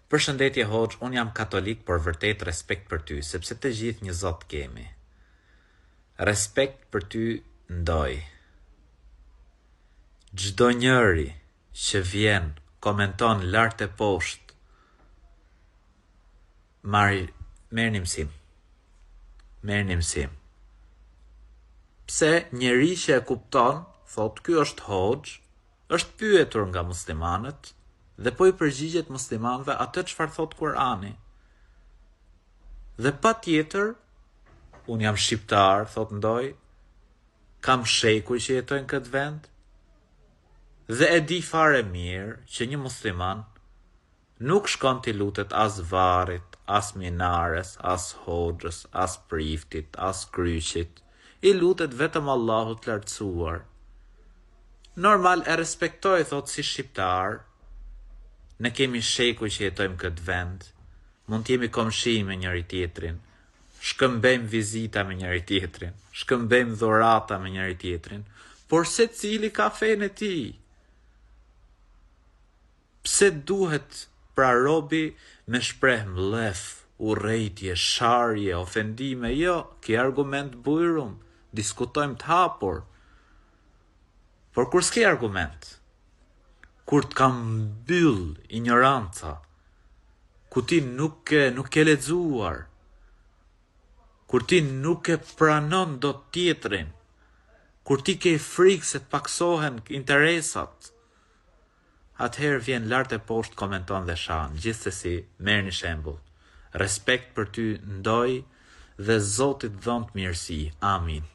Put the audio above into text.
Përshëndetje Hoxh, unë jam katolik, por vërtet respekt për ty, sepse të gjithë një Zot kemi. Respekt për ty ndoj. Çdo njeri që vjen, komenton lart e poshtë, merrni mësim. Merrni mësim. Pse njeri që e kupton, thot ky është Hoxh, është pyetur nga muslimanët, dhe po i përgjigjet muslimanëve atë çfarë thot Kurani. Dhe patjetër, unë jam shqiptar, thot ndoj, kam shekuj që jetojnë këtë vend, dhe e di fare mirë që një musliman nuk shkon t'i lutet as varrit, as minares, as hoxhës, as priftit, as kryqit, i lutet vetëm Allahut lartësuar. Normal e respektoj, thot, si shqiptar, ne kemi shekuj që jetojmë këtë vend, mund t'jemi komshi me njëri tjetrin, shkëmbejmë vizita me njëri tjetrin, shkëmbejmë dhurata me njëri tjetrin, por se cili ka fenë e tij. Pse duhet pra robi me shpreh mlef, urrejtje, sharje, ofendime? Jo, ki argument bujrum, diskutojmë të hapur. Por kur s'ke argument, kur t'kam mbyll ignoranca, ku ti nuk ke lexuar, kur ti nuk e pranon dot tjetrin, kur ti ke frikë se të paksohen interesat, atëherë vjen lart e poshtë, komenton dhe shan. Gjithsesi, merrni shembull. Respekt për ty ndoj dhe Zoti të dhon të mirësi. Amin.